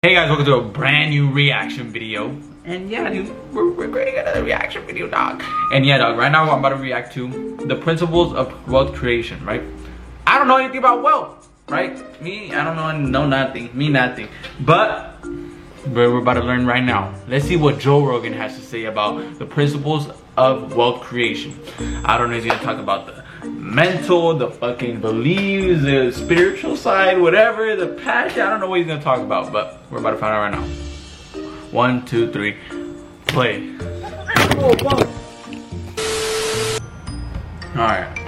Hey guys, welcome to a brand new reaction video. And yeah, dude, we're creating another reaction video, dog. And yeah, dog, right now I'm about to react to the principles of wealth creation, right? I don't know anything about wealth, right? I don't know nothing, nothing. But we're about to learn right now. Let's see what Joe Rogan has to say about the principles of wealth creation. I don't know if he's gonna talk about the mental, the fucking beliefs, the spiritual side, whatever, the passion. I don't know what he's gonna talk about, but we're about to find out right now. 1, 2, 3, play. Alright.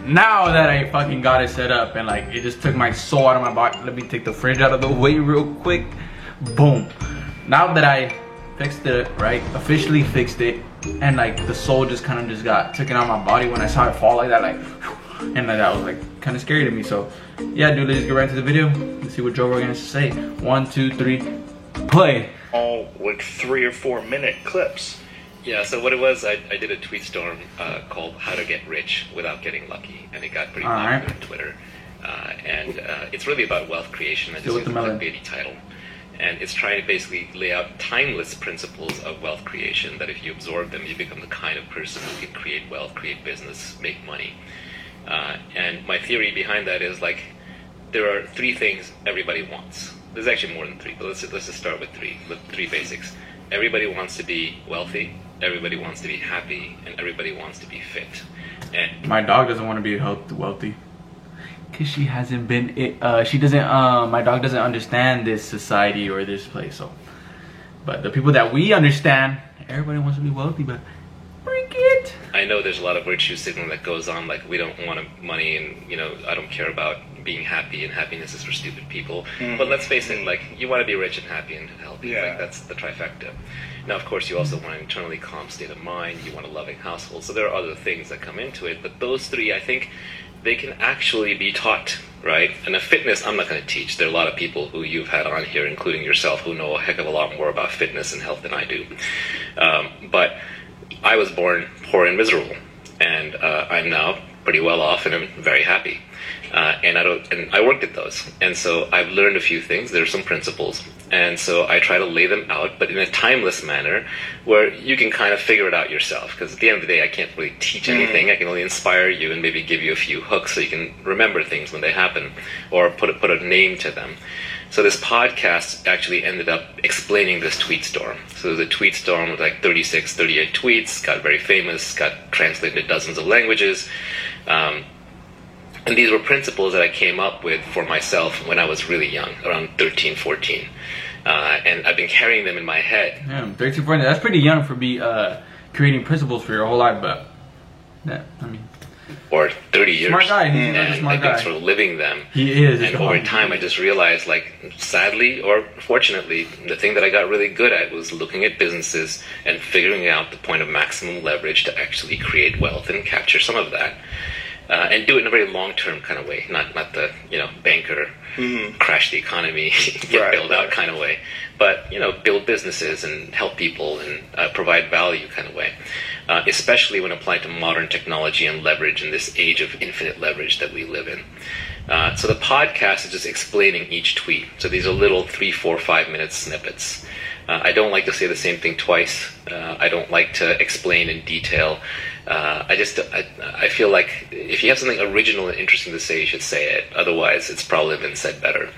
Now that I fucking got it set up and like it just took my soul out of my body, let me take the fridge out of the way real quick. Boom. Now that I fixed it, right, officially fixed it, and like the soul just kind of just got taken out of my body when I saw it fall like that, like, and like, that was like kind of scary to me. So yeah, dude, let's get right into the video. Let's see what Joe Rogan has to say. 1, 2, 3, play. All like 3 or 4 minute clips. Yeah, so what it was, I did a tweet storm called How to Get Rich Without Getting Lucky, and it got pretty popular on Twitter. It's really about wealth creation. I just used the clickbaity title. And it's trying to basically lay out timeless principles of wealth creation, that if you absorb them, you become the kind of person who can create wealth, create business, make money. And my theory behind that is, like, there are 3 things everybody wants. There's actually more than 3, but let's just start with 3. With 3 basics. Everybody wants to be wealthy, everybody wants to be happy, and everybody wants to be fit. And my dog doesn't want to be wealthy. Cause she hasn't been my dog doesn't understand this society or this place. So, but the people that we understand, everybody wants to be wealthy, but bring it. I know there's a lot of virtue signaling that goes on, like we don't want money, and I don't care about being happy, and happiness is for stupid people. But let's face it, like, you want to be rich and happy and healthy. Yeah. Like, that's the trifecta. Now, of course, you also want an internally calm state of mind. You want a loving household. So there are other things that come into it, but those 3, I think, they can actually be taught, right? And the fitness, I'm not going to teach. There are a lot of people who you've had on here, including yourself, who know a heck of a lot more about fitness and health than I do. But I was born poor and miserable, and I'm now pretty well off, and I'm very happy. And I worked at those, and so I've learned a few things. There are some principles, and so I try to lay them out, but in a timeless manner where you can kind of figure it out yourself. Because at the end of the day, I can't really teach anything. I can only inspire you and maybe give you a few hooks so you can remember things when they happen, or put a name to them. So this podcast actually ended up explaining this tweet storm. So the tweet storm was like 36, 38 tweets, got very famous, got translated to dozens of languages. And these were principles that I came up with for myself when I was really young, around 13, 14. And I've been carrying them in my head. Yeah, 13, 14, that's pretty young for creating principles for your whole life, but yeah, I mean. Or 30 years. Smart guy, he's a smart guy. I've been sort of living them. He is. And over time I just realized, like, sadly or fortunately, the thing that I got really good at was looking at businesses and figuring out the point of maximum leverage to actually create wealth and capture some of that. And do it in a very long-term kind of way, not the banker, crash the economy, get bailed out kind of way, but build businesses and help people and provide value kind of way, especially when applied to modern technology and leverage in this age of infinite leverage that we live in. So the podcast is just explaining each tweet. So these are little 3, 4, 5 minute snippets. I don't like to say the same thing twice. I don't like to explain in detail. I feel like if you have something original and interesting to say, you should say it. Otherwise, it's probably been said better.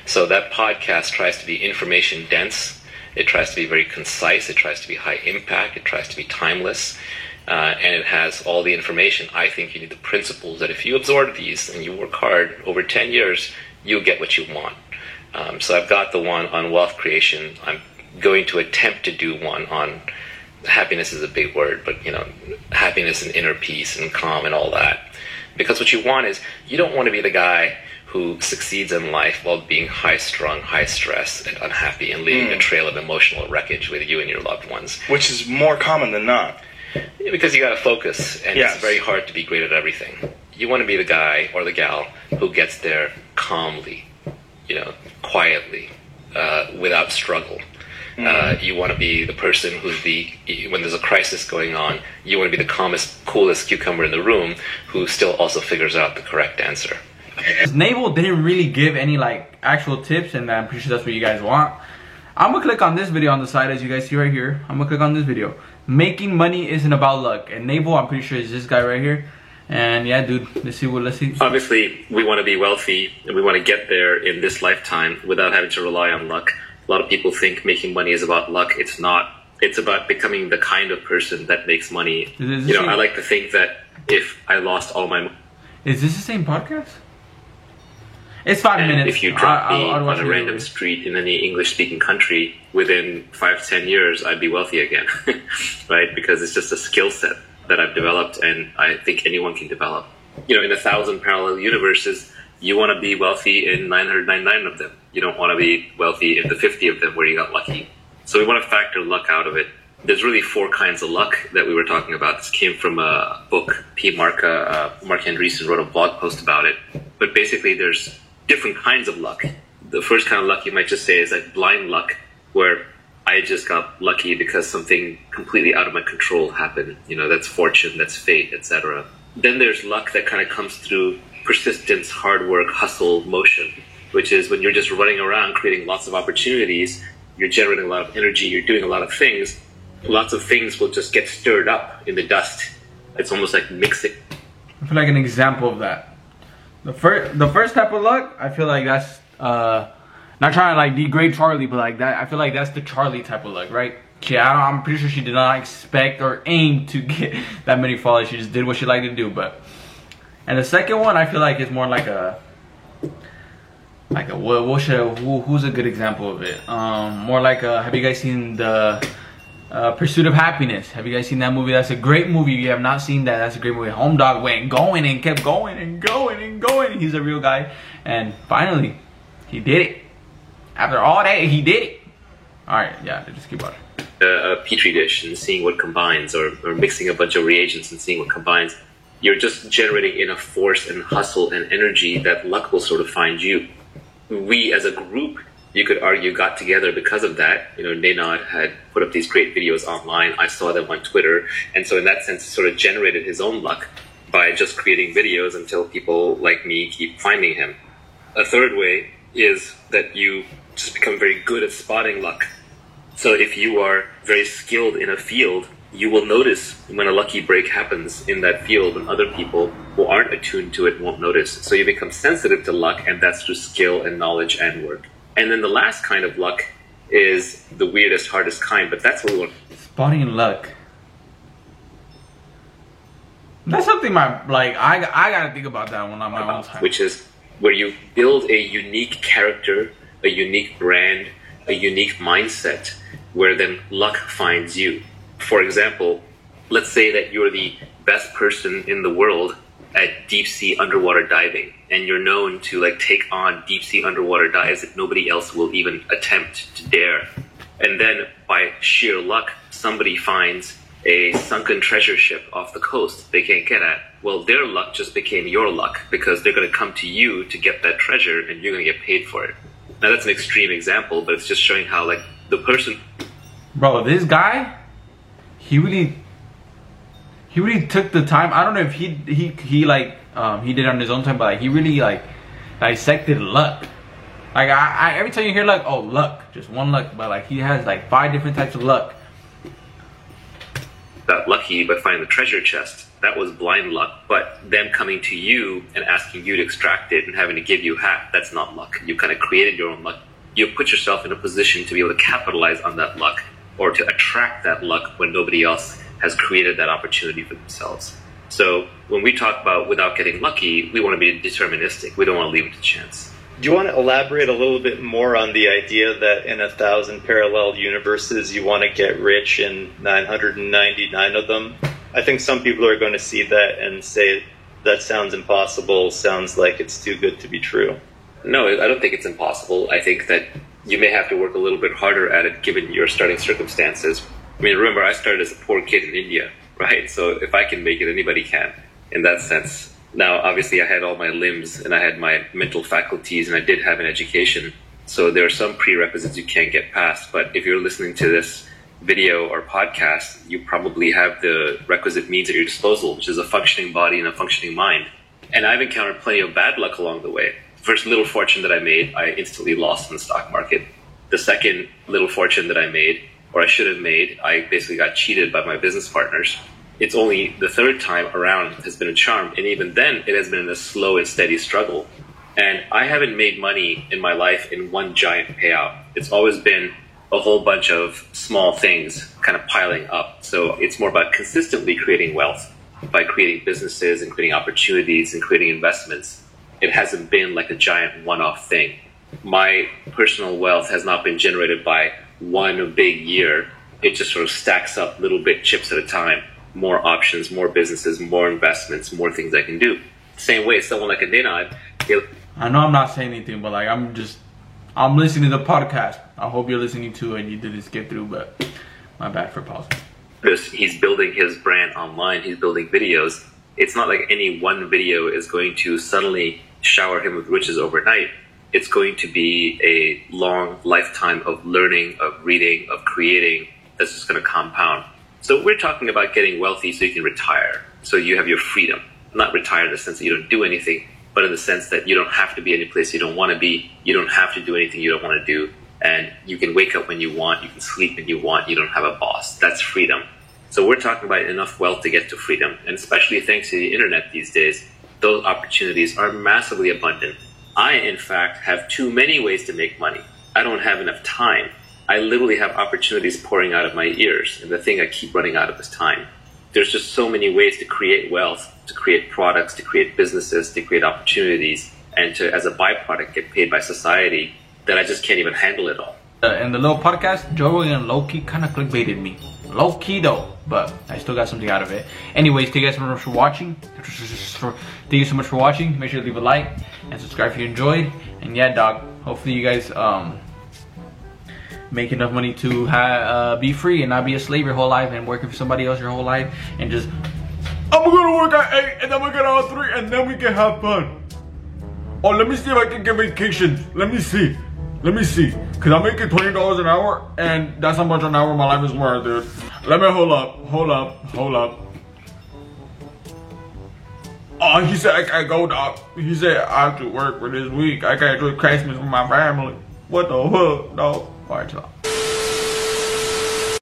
So that podcast tries to be information dense. It tries to be very concise. It tries to be high impact. It tries to be timeless. And it has all the information. I think you need the principles that if you absorb these and you work hard over 10 years, you'll get what you want. So I've got the one on wealth creation. I'm going to attempt to do one on happiness is a big word, but happiness and inner peace and calm and all that. Because what you want is, you don't want to be the guy who succeeds in life while being high-strung, high-stress, and unhappy, and leaving a trail of emotional wreckage with you and your loved ones. Which is more common than not. Yeah, because you got to focus, and it's very hard to be great at everything. You want to be the guy or the gal who gets there calmly, quietly, without struggle. You want to be the person who's when there's a crisis going on, you want to be the calmest, coolest cucumber in the room who still also figures out the correct answer. Naval didn't really give any like actual tips, and I'm pretty sure that's what you guys want. I'm gonna click on this video on the side, as you guys see right here. I'm gonna click on this video. Making money isn't about luck. And Naval, I'm pretty sure, is this guy right here. And yeah, dude, let's see. Obviously, we want to be wealthy and we want to get there in this lifetime without having to rely on luck. A lot of people think making money is about luck. It's not. It's about becoming the kind of person that makes money. You know, I like to think that if I lost all my... Is this the same podcast? It's 5 minutes. If you drop me on a random street in any English-speaking country, within 5 to 10 years, I'd be wealthy again, right? Because it's just a skill set that I've developed, and I think anyone can develop. You know, in 1,000 parallel universes, you want to be wealthy in 999 of them. You don't want to be wealthy in the 50 of them where you got lucky. So we want to factor luck out of it. There's really 4 kinds of luck that we were talking about. This came from a book. Mark Andreessen wrote a blog post about it. But basically, there's different kinds of luck. The first kind of luck you might just say is like blind luck, where I just got lucky because something completely out of my control happened. You know, that's fortune, that's fate, etc. Then there's luck that kind of comes through persistence, hard work, hustle, motion, which is when you're just running around creating lots of opportunities, you're generating a lot of energy, you're doing a lot of things. Lots of things will just get stirred up in the dust. It's almost like mixing. I feel like an example of that. The first type of luck, I feel like that's not trying to like degrade Charlie, but like that, I feel like that's the Charlie type of luck, right? Yeah, I'm pretty sure she did not expect or aim to get that many followers. She just did what she liked to do. But and the second one, I feel like is more like a who's a good example of it? More like have you guys seen the Pursuit of Happiness? Have you guys seen that movie? That's a great movie. If you have not seen that, that's a great movie. Home Dog went going and kept going and going and going. He's a real guy, and finally, he did it. After all that, he did it. All right, yeah, just keep on. A petri dish and seeing what combines, or mixing a bunch of reagents and seeing what combines. You're just generating enough force and hustle and energy that luck will sort of find you. We as a group, you could argue, got together because of that. You know, Nenad had put up these great videos online. I saw them on Twitter. And so in that sense, sort of generated his own luck by just creating videos until people like me keep finding him. A third way is that you just become very good at spotting luck. So if you are very skilled in a field, you will notice when a lucky break happens in that field when other people who aren't attuned to it won't notice. So you become sensitive to luck, and that's through skill and knowledge and work. And then the last kind of luck is the weirdest, hardest kind, but that's what we want. Spotting luck. That's something I gotta think about that one on my own time. Which is where you build a unique character, a unique brand, a unique mindset, where then luck finds you. For example, let's say that you're the best person in the world at deep sea underwater diving, and you're known to like take on deep sea underwater dives that nobody else will even attempt to dare. And then by sheer luck, somebody finds a sunken treasure ship off the coast they can't get at. Well, their luck just became your luck, because they're going to come to you to get that treasure, and you're going to get paid for it. Now that's an extreme example, but it's just showing how like the person... Bro, this guy, he really took the time. I don't know if he did it on his own time, but like he really like dissected luck. Like I every time you hear luck, oh luck, just one luck, but like he has like 5 different types of luck. Got lucky by finding the treasure chest. That was blind luck, but them coming to you and asking you to extract it and having to give you half, that's not luck. You kind of created your own luck. You put yourself in a position to be able to capitalize on that luck, or to attract that luck when nobody else has created that opportunity for themselves. So when we talk about without getting lucky, we want to be deterministic. We don't want to leave it to chance. Do you want to elaborate a little bit more on the idea that in 1,000 parallel universes you want to get rich in 999 of them? I think some people are going to see that and say, that sounds impossible, sounds like it's too good to be true. No, I don't think it's impossible. I think that you may have to work a little bit harder at it given your starting circumstances. I mean, remember, I started as a poor kid in India, right? So if I can make it, anybody can, in that sense. Now, obviously, I had all my limbs and I had my mental faculties and I did have an education. So there are some prerequisites you can't get past. But if you're listening to this video or podcast, you probably have the requisite means at your disposal, which is a functioning body and a functioning mind. And I've encountered plenty of bad luck along the way. First little fortune that I made, I instantly lost in the stock market. The second little fortune that I made, or I should have made, I basically got cheated by my business partners. It's only the third time around has been a charm, and even then it has been a slow and steady struggle. And I haven't made money in my life in one giant payout. It's always been a whole bunch of small things kind of piling up. So it's more about consistently creating wealth by creating businesses and creating opportunities and creating investments. It hasn't been like a giant one-off thing. My personal wealth has not been generated by one big year. It just sort of stacks up little bit chips at a time. More options, more businesses, more investments, more things I can do. Same way, someone like Adinad, I know I'm not saying anything, but like I'm listening to the podcast. I hope you're listening too and you did this get through, but my bad for pausing. He's building his brand online, he's building videos. It's not like any one video is going to suddenly shower him with riches overnight. It's going to be a long lifetime of learning, of reading, of creating that's just going to compound. So we're talking about getting wealthy so you can retire, so you have your freedom. Not retire in the sense that you don't do anything, but in the sense that you don't have to be any place you don't want to be. You don't have to do anything you don't want to do. And you can wake up when you want. You can sleep when you want. You don't have a boss. That's freedom. So we're talking about enough wealth to get to freedom. And especially thanks to the internet these days, those opportunities are massively abundant. I, in fact, have too many ways to make money. I don't have enough time. I literally have opportunities pouring out of my ears. And the thing I keep running out of is time. There's just so many ways to create wealth, to create products, to create businesses, to create opportunities, and to, as a byproduct, get paid by society that I just can't even handle it all. In the little podcast, Joe Rogan low-key kind of clickbaited me. Low-key though, but I still got something out of it. Anyways, thank you guys so much for watching. Thank you so much for watching. Make sure to leave a like and subscribe if you enjoyed. And yeah, dog, hopefully you guys make enough money to be free and not be a slave your whole life and working for somebody else your whole life and just, I'm gonna work at 8 and then we get out 3 and then we can have fun. Oh, let me see if I can get vacation. Let me see. Cause I'm making $20 an hour and that's how much an hour my life is worth, dude. Let me hold up. Oh, he said I can't go, dog. He said I have to work for this week. I can't do Christmas with my family. What the fuck, dog? Alright, y'all.